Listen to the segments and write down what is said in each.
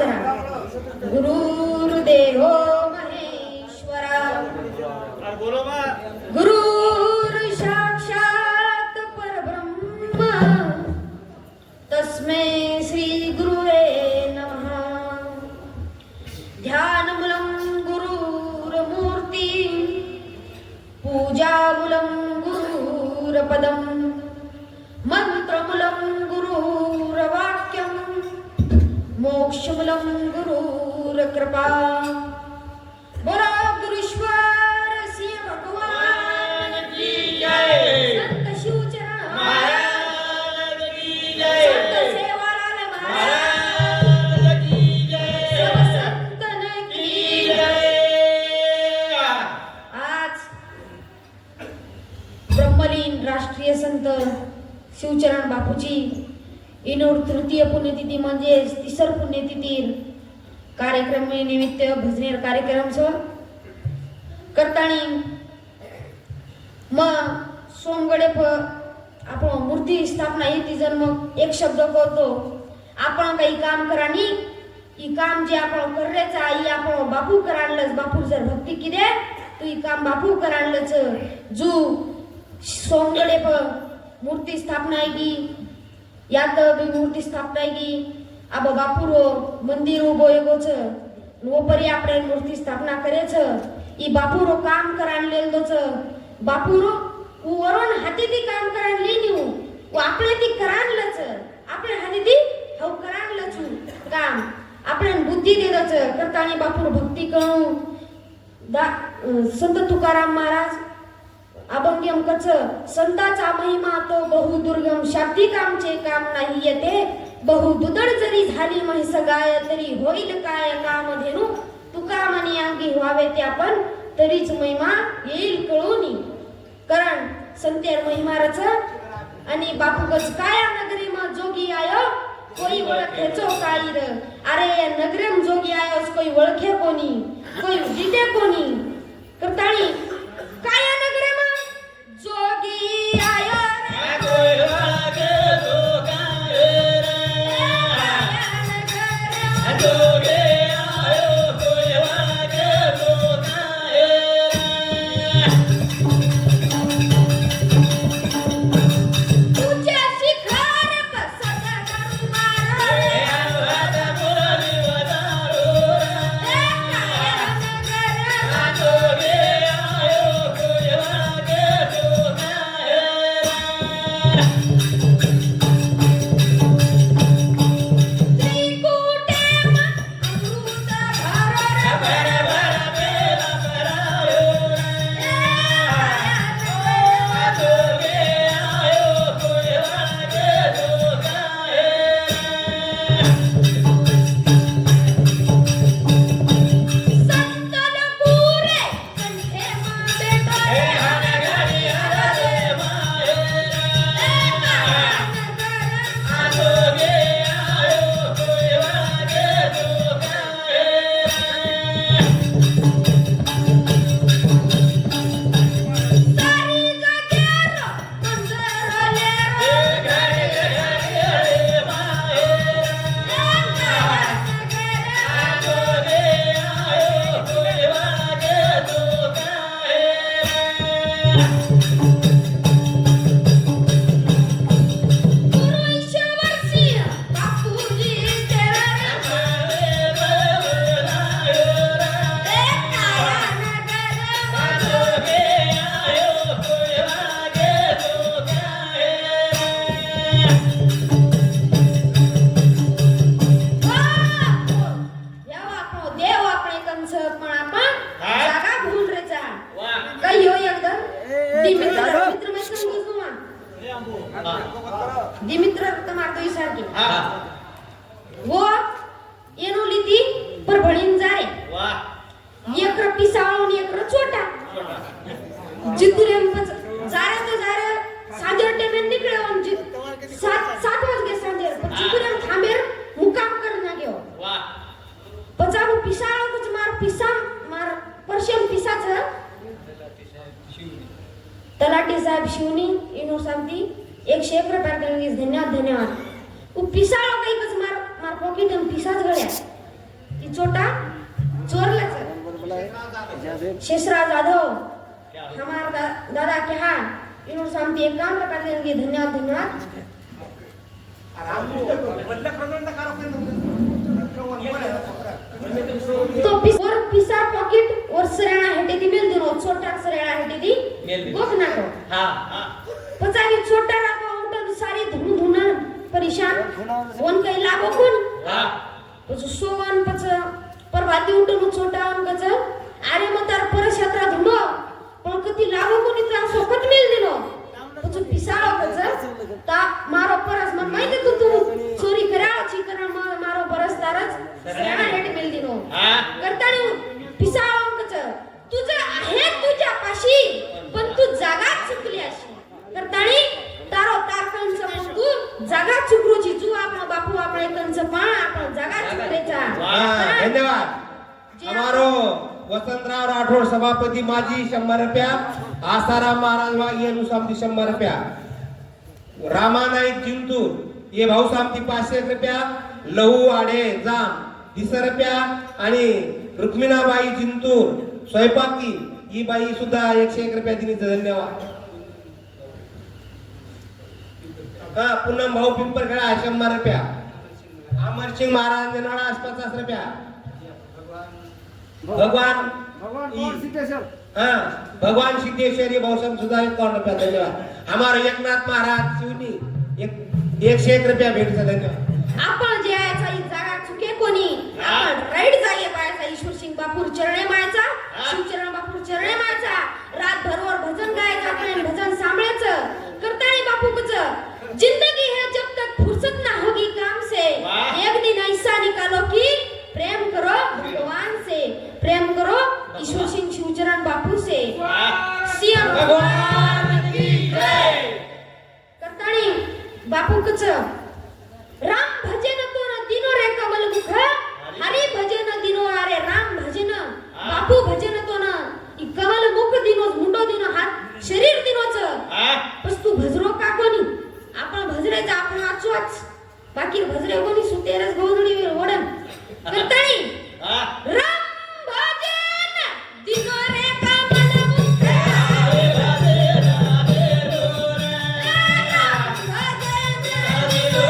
जरा. गुरुर्देवो महेश्वरा गुरुर् साक्षात परब्रह्म तस्मै श्री गुरुवे नमः. ध्यानमूलं गुरुर्मूर्ति पूजामूलं गुरुर्पदम् मंत्रमूलं गुरुर्वाक्यं मोक्षमूलं गुरुर्कृपा. बोला गुरुश्वर सिंह भगवान की जय. संत शिवचरण महाराज की जय. संत सेवालाल महाराज की जय. सर्व संतन की जय. आज ब्रह्मलीन राष्ट्रीय संत शिवचरण बापूची इनोड तृतीय पुण्यतिथी म्हणजे तिसर पुण्यतिथी कार्यक्रम निमित्त भजनेर कार्यक्रम करतानी मग सोमगडे आपण मूर्ती स्थापना येते जर मग एक शब्द करतो आपण काही काम करानी ई काम जे आपण करायचं आई आपण बापू कराडलंच. बापू जर भक्ती किदे तू ई काम बापू कराडलंच. जू सोमगडे मूर्ती स्थापना की यात बी मूर्ती स्थापना की अब बापूरो मंदिर उभो एगोच नोपरी આપણે મૂર્તિ સ્થાપના કરે છે. ઈ બાપુરો કામ કરાણ લેલો છે. બાપુરો વરોન હાથીથી કામ કરાણ લેન્યું આપણેથી કરાણलं છે. આપણે હાથીથી હવ કરાણलं છું કામ આપણે બુદ્ધિ દેલો છે. કરતાની બાપુરો ભક્તિ કરું संत तुकाराम महाराज अभंग्यम कच संताचा महिमा तो बहु दुर्गम शाब्दिक आमचे काम नाही येते. बहु दुदड जरी झाली म्हैस गाय तरी होईल काय कामधेनु. तुका मनी अंगी व्हावे ते आपण तरीच महिमा येईल कळूनी. कारण संतेर महिमा रच आणि बापूगच काया नगरी म जोगी आयो कोई ओळखेचो काईर. अरे नगरीम जोगी आयोस कोई ओळखे कोणी कोई जिते कोणी. करताणी काया नगरी म जोगी आयो कोई ओळखे तो काईर. जोगी आयो कोई ओळखे तो काईर. तुझ्या शिखर पसंत करू मारो हात मुरली वदारो. जोगी आयो कोई ओळखे तो काईर. त्रिकुटेम अमृत भर भर बेला भरायो. जोगी आयो कोई ओळखे तो काईर. संतन पुरे कंठे मांडे तोरे हर घडी हरले माये. जोगी आयो कोई ओळखे तो काईर. सारी जगेरो मंजरले घडी घडी माये. जोगी आयो कोई ओळखे तो काईर. 100 वर्षीय बापूजी तेरा जोगी आयो कोई ओळखे तो काईर. देव આપણે કંસ પણ આપણ જાગા ભૂલ રેચા કયો એકદમ દિમિત્ર મિત્ર મે સંગુસુમાં દિમિત્ર તમાર તો ઈસાકી वो એનો લીધી પર ભણીન જાય. વાહ એક પિસાળો ને એક ચોટા જીતુરેમ જારે તો જારે સાંજે ટાઈમે નીકળ્યો આમ 7 વાગે સાંજે જીતુરેમ થાંબેર મુકામ કરી નાખ્યો. વાહ પચાવું પિસાળો કુછ માર પિસા માર પરશેમ પિસા છે તલાટી સાહેબ શિવની એનો શાંતિ 101 રૂપિયા દેવીસ. ધન્યવાદ ધન્યવાદ. उ पिसाळो काही कच मार मार पॉकेट आणि पिसाच गळ्या ती छोटा चोरलाच शेषराज जाधव हमारा दादा क्या इन्होंने सामने एक काम कर देंगे धन्यवाद धन्यवाद तो पिसा पॉकेट और सरेना हेटे दी मिल दिनो छोटा सरेना हेटे दी गोख ना को हां पचा की छोटा राको उठन सारी धुन धुन परेशान वन काही लागो कोण हां पच सोवन पच परवाती उठन छोटा वन कच अरे मग तार परशत्रा धुनो पण कती लागो कोणी त्रास सोकत मिल दिनो पच पिसाळो कच ता मारो परस मन माहिती तू चोरी करावची कारण मारो परस तारच सरेना हेटे मिल दिनो करतानी पिसाळो कच तुझं आहे तुझ्या पाशी पण तू जागा चुकली अशी करतानी तारो तारकंच मग तू जागा चुकरूची तू आपण बापू आपण एकंच पण आपण जागा चुकरेचा धन्यवाद हमारो वसंतराव राठोड सभापति माजी 100 रुपया आसाराम महाराज वाघ ये सामती 100 रुपया रामानाईक जिंतूर ये भाऊ सामती 500 रुपया लहू आडे जाम 20 रुपया आणि रुक्मिणाबाई जिंतूर स्वयंपाकी ही बाई सुद्धा 101 रुपया दिली धन्यवाद का पूनम भाऊ पिंपरखेडा 100 रुपया अमरसिंह महाराज नेनाळा 50 रुपया भगवान भगवान सिद्धेश्वरी भाऊसाहब सुधा 51 रुपया धन्यवाद हमारे एकनाथ महाराज शिवनी 101 रुपया भेट धन्यवाद आपण जे आहे ही जागा चुके कोणी आपण राईट जागे पायाचा ईश्वर सिंग बापूर चरणे मायचा शिवचरण बापूर चरणे मायचा रातभरवर भजन गायचं आपण भजन सांभाळायचं करतानी बापू कच जिंदगी है जब तक फुर्सत ना होगी काम से एक दिन ऐसा निकालो कि प्रेम करो भगवान से प्रेम करो ईश्वर सिंह शिवचरण बापू से सीएम भगवान की जय करतानी बापू कच राम भजन तो न दिनो रे कमल मुख हरि भजन दिनो अरे राम भजन बापू भजन तो न कमल मुख दिनो मुंडो दिनो हात शरीर दिनोच बस तू भजरो का कोणी आपण भजरेचा आपण आचवाच बाकी भजरे कोणी सुतेरच गोधडी ओढन करतानी राम भजन दिनो रे कमल मुख हरि भजन दिनो राम भजन दिनो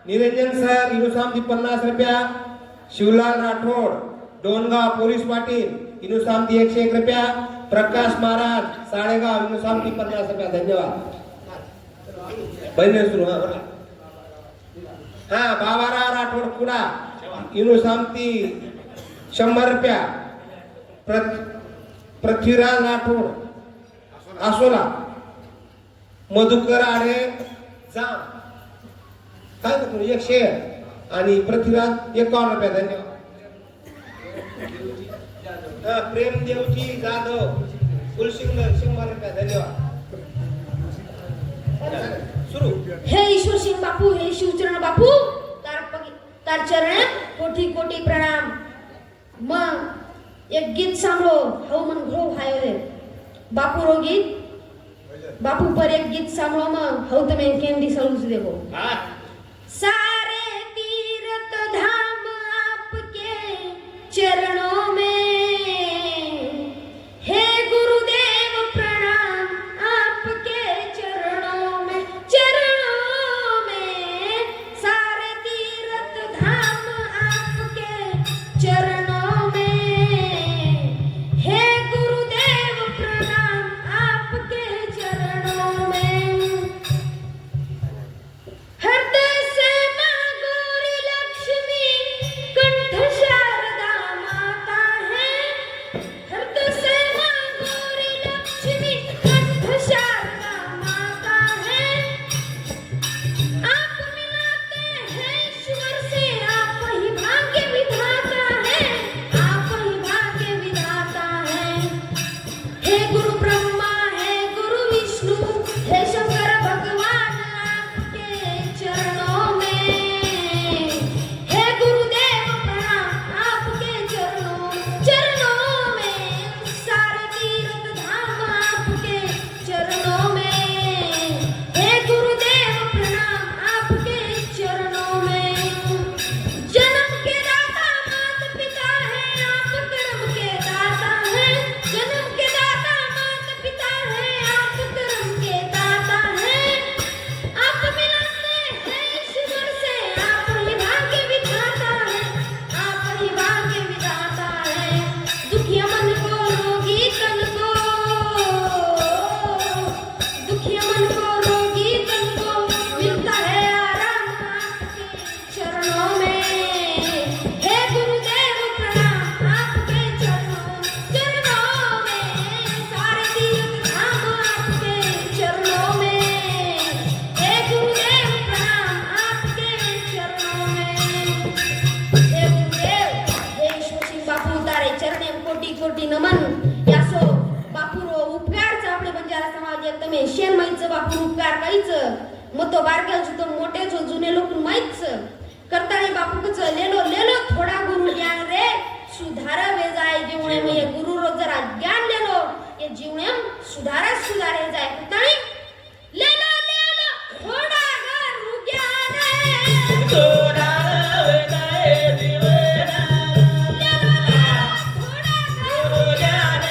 निरंजन सर इनुसामती 50 रुपया शिवलाल राठोड डोनगाव पोलीस पाटील इनुसामती 101 रुपया प्रकाश महाराज साळेगाव इनुसामती 50 रुपया धन्यवाद बहिणी सुरू हा बाबाराव राठोड कुडा इनु सामती 100 रुपया. पृथ्वीराज राठोड आसोला. मधुकर आडे जाम काय करतो 100 आणि पृथ्वीराज 51 रुपया. धन्यवाद. प्रेमदेवजी जाधव फुलसिंगर 100 रुपया. धन्यवाद. सुरू. हे ईश्वर सिंह बापू, हे शिवचरण बापू, तार चरण कोटी कोटी प्रणाम. मग एक गीत सांभळो हो मन घ्रो हायो रे बापू रो गीत. बापू पर एक गीत सांभळो मग हो तमे केंदी सलूस देखो. सारे तीर्थ धाम आपके चरणों में, हे गुरुदेव प्रणाम आपके चरणों में. चरणों में सारे तीर्थ धाम आपके चरणों में, हे गुरुदेव प्रणाम आपके चरणों में. हृदय से मां गौरी लक्ष्मी कंठ शारदा माता है. हृदय से मां गौरी लक्ष्मी कंठ शारदा माता है. आप मिलाते हैं ईश्वर से, आप ही भाग्य विधाता है. आप ही भाग्य विधाता है. हे गुरु ब्रह्मा, हे गुरु विष्णु, हे शंकर भगवान आपके चरणों में. हे गुरुदेव प्रणाम आपके चरणों में. सारे तीर्थ धाम आपके चरणों में, हे गुरुदेव प्रणाम आपके चरणों में. जन्म के दाता माता पिता है, आप कर्म के दाता है. जन्म के दाता माता पिता है, आप कर्म के दाता है. आप मिलाते हैं ईश्वर से, आप ही भाग्य विधाता है. आप ही भाग्य विधाता है. दुखिया मन को रोगी तन को, दुखिया मन को रोगी तन को मिलता है आराम आपके चरणों में. हे गुरुदेव प्रणाम आपके चरणों में. सारे तीर्थ धाम आपके चरणों में, हे गुरुदेव प्रणाम आपके चरणों में. हे गुरुदेव, हे ईश्वर सिंह बापू, तारे चरणे कोटी कोटी नमन. यासो बापूरो उपकारचं आपले बंजारा समाजात તમે शेनमाईचं बापू उपकार काहीच मग तो बारक्याचं तो मोठे जो जुने लोक माहीतच करताळे बापूच लेलो थोडा गुरु ज्ञान रे सुधारावे जाय जीवणे. मग हे गुरु रो जरा ज्ञान लेलो ये जीवणे सुधारे जाय. करताळे लेलो थोडा गुरु ज्ञान रे सुधारावे जाय जीवना. थोडा गुरु ज्ञान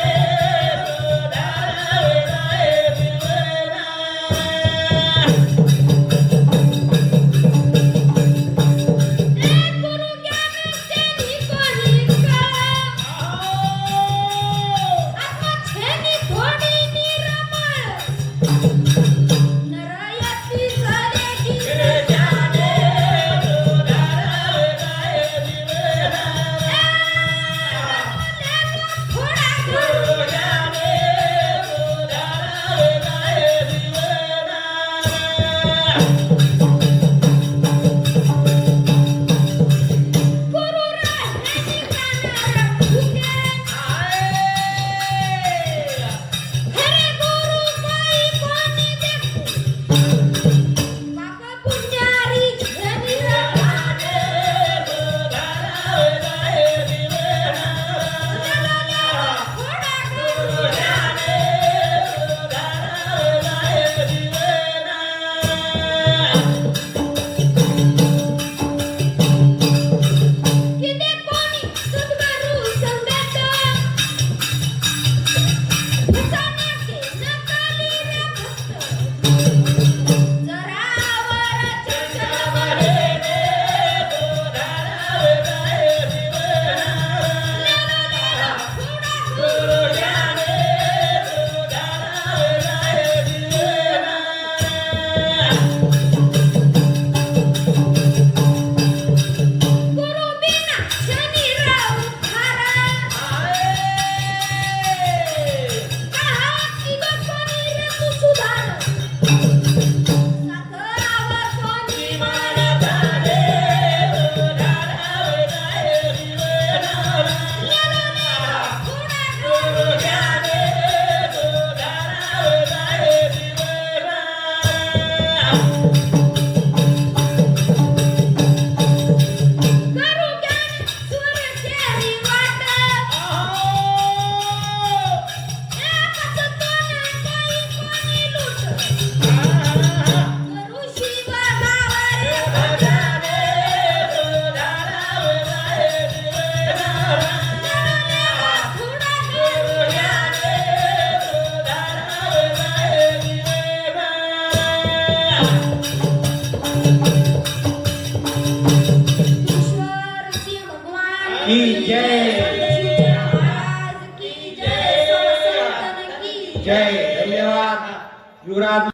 सुधारावे जाय जीवना. गुरु ज्ञान तेनी कोणी का आत्मा छेनी थोडी निरमळ. की जय. महाराज की जय. संतन की जय. धन्यवाद युवराज.